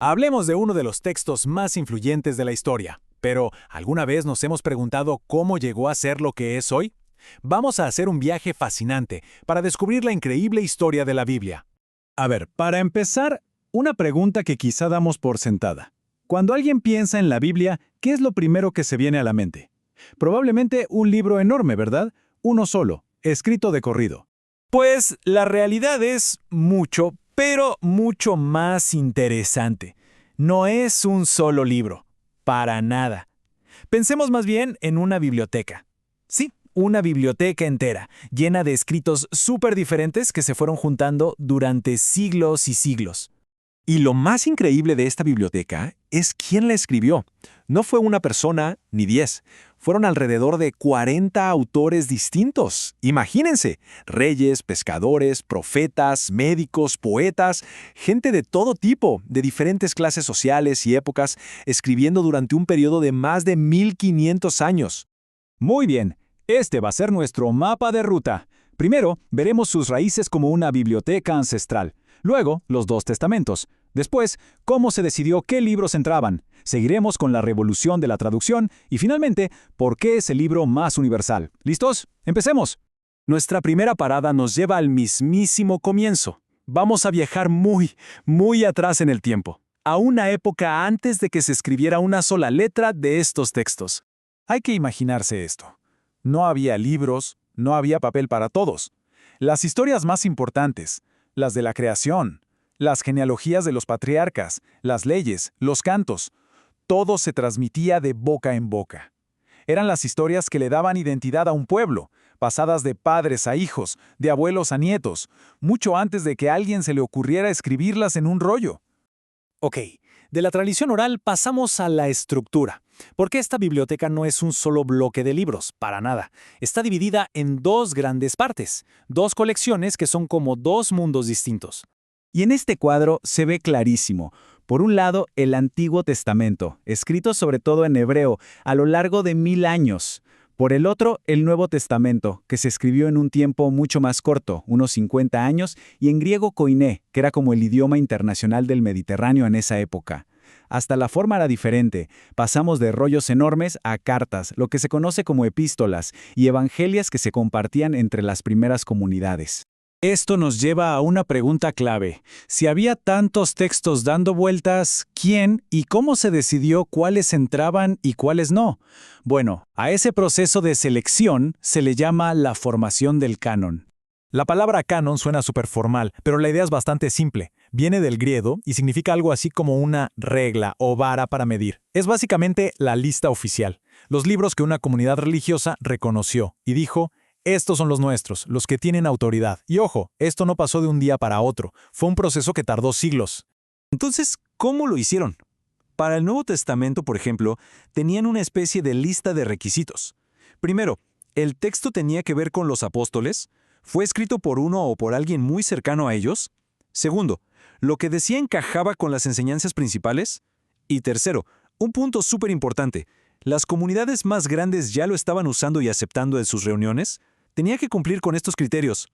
Hablemos de uno de los textos más influyentes de la historia. Pero, ¿alguna vez nos hemos preguntado cómo llegó a ser lo que es hoy? Vamos a hacer un viaje fascinante para descubrir la increíble historia de la Biblia. A ver, para empezar, una pregunta que quizá damos por sentada. Cuando alguien piensa en la Biblia, ¿qué es lo primero que se viene a la mente? Probablemente un libro enorme, ¿verdad? Uno solo, escrito de corrido. Pues la realidad es mucho, pero mucho más interesante. No es un solo libro, para nada. Pensemos más bien en una biblioteca. Sí, una biblioteca entera, llena de escritos súper diferentes que se fueron juntando durante siglos y siglos. Y lo más increíble de esta biblioteca es quién la escribió. No fue una persona ni 10. Fueron alrededor de 40 autores distintos. Imagínense, reyes, pescadores, profetas, médicos, poetas, gente de todo tipo, de diferentes clases sociales y épocas, escribiendo durante un periodo de más de 1500 años. Muy bien, este va a ser nuestro mapa de ruta. Primero, veremos sus raíces como una biblioteca ancestral. Luego, los dos testamentos. Después, cómo se decidió qué libros entraban. Seguiremos con la revolución de la traducción y finalmente, por qué es el libro más universal. ¿Listos? ¡Empecemos! Nuestra primera parada nos lleva al mismísimo comienzo. Vamos a viajar muy, muy atrás en el tiempo, a una época antes de que se escribiera una sola letra de estos textos. Hay que imaginarse esto. No había libros, no había papel para todos. Las historias más importantes, las de la creación, las genealogías de los patriarcas, las leyes, los cantos, todo se transmitía de boca en boca. Eran las historias que le daban identidad a un pueblo, pasadas de padres a hijos, de abuelos a nietos, mucho antes de que a alguien se le ocurriera escribirlas en un rollo. Ok, de la tradición oral pasamos a la estructura, porque esta biblioteca no es un solo bloque de libros, para nada. Está dividida en dos grandes partes, dos colecciones que son como dos mundos distintos. Y en este cuadro se ve clarísimo. Por un lado, el Antiguo Testamento, escrito sobre todo en hebreo, a lo largo de 1000 años. Por el otro, el Nuevo Testamento, que se escribió en un tiempo mucho más corto, unos 50 años, y en griego koiné, que era como el idioma internacional del Mediterráneo en esa época. Hasta la forma era diferente. Pasamos de rollos enormes a cartas, lo que se conoce como epístolas, y evangelias que se compartían entre las primeras comunidades. Esto nos lleva a una pregunta clave. Si había tantos textos dando vueltas, ¿quién y cómo se decidió cuáles entraban y cuáles no? Bueno, a ese proceso de selección se le llama la formación del canon. La palabra canon suena súper formal, pero la idea es bastante simple. Viene del griego y significa algo así como una regla o vara para medir. Es básicamente la lista oficial. Los libros que una comunidad religiosa reconoció y dijo: estos son los nuestros, los que tienen autoridad. Y ojo, esto no pasó de un día para otro. Fue un proceso que tardó siglos. Entonces, ¿cómo lo hicieron? Para el Nuevo Testamento, por ejemplo, tenían una especie de lista de requisitos. Primero, ¿el texto tenía que ver con los apóstoles? ¿Fue escrito por uno o por alguien muy cercano a ellos? Segundo, ¿lo que decía encajaba con las enseñanzas principales? Y tercero, un punto súper importante, ¿las comunidades más grandes ya lo estaban usando y aceptando en sus reuniones? Tenía que cumplir con estos criterios.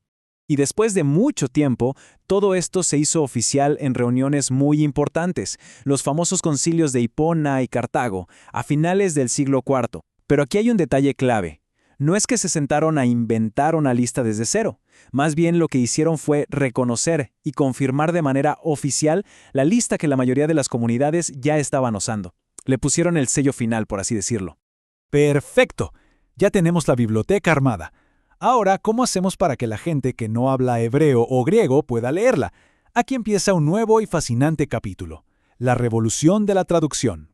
Y después de mucho tiempo, todo esto se hizo oficial en reuniones muy importantes, los famosos concilios de Hipona y Cartago, a finales del siglo IV. Pero aquí hay un detalle clave. No es que se sentaron a inventar una lista desde cero. Más bien lo que hicieron fue reconocer y confirmar de manera oficial la lista que la mayoría de las comunidades ya estaban usando. Le pusieron el sello final, por así decirlo. ¡Perfecto! Ya tenemos la biblioteca armada. Ahora, ¿cómo hacemos para que la gente que no habla hebreo o griego pueda leerla? Aquí empieza un nuevo y fascinante capítulo: la revolución de la traducción.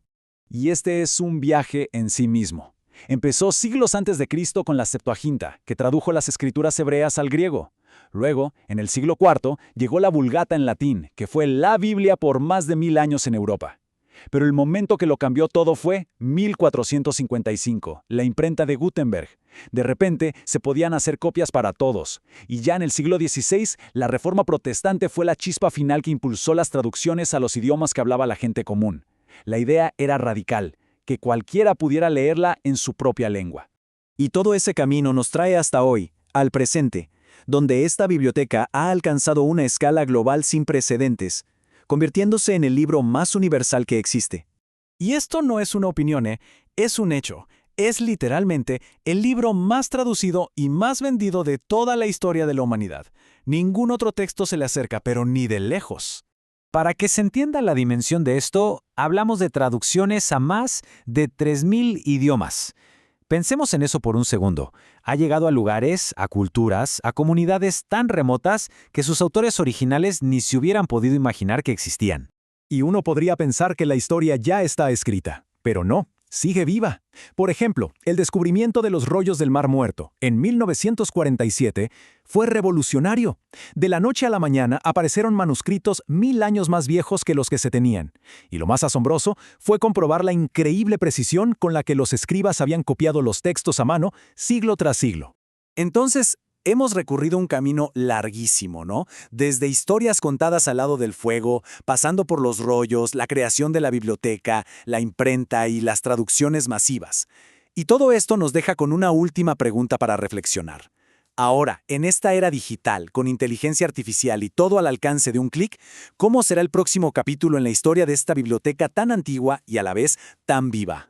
Y este es un viaje en sí mismo. Empezó siglos antes de Cristo con la Septuaginta, que tradujo las escrituras hebreas al griego. Luego, en el siglo IV, llegó la Vulgata en latín, que fue la Biblia por más de 1000 años en Europa. Pero el momento que lo cambió todo fue 1455, la imprenta de Gutenberg. De repente, se podían hacer copias para todos. Y ya en el siglo XVI, la Reforma Protestante fue la chispa final que impulsó las traducciones a los idiomas que hablaba la gente común. La idea era radical, que cualquiera pudiera leerla en su propia lengua. Y todo ese camino nos trae hasta hoy, al presente, donde esta biblioteca ha alcanzado una escala global sin precedentes. convirtiéndose en el libro más universal que existe. Y esto no es una opinión, es un hecho. Es literalmente el libro más traducido y más vendido de toda la historia de la humanidad. Ningún otro texto se le acerca, pero ni de lejos. Para que se entienda la dimensión de esto, hablamos de traducciones a más de 3.000 idiomas. Pensemos en eso por un segundo. Ha llegado a lugares, a culturas, a comunidades tan remotas que sus autores originales ni se hubieran podido imaginar que existían. Y uno podría pensar que la historia ya está escrita, pero no, sigue viva. Por ejemplo, el descubrimiento de los rollos del Mar Muerto, en 1947, fue revolucionario. De la noche a la mañana aparecieron manuscritos 1000 años más viejos que los que se tenían. Y lo más asombroso fue comprobar la increíble precisión con la que los escribas habían copiado los textos a mano siglo tras siglo. Entonces, hemos recorrido un camino larguísimo, ¿no? Desde historias contadas al lado del fuego, pasando por los rollos, la creación de la biblioteca, la imprenta y las traducciones masivas. Y todo esto nos deja con una última pregunta para reflexionar. Ahora, en esta era digital, con inteligencia artificial y todo al alcance de un clic, ¿cómo será el próximo capítulo en la historia de esta biblioteca tan antigua y a la vez tan viva?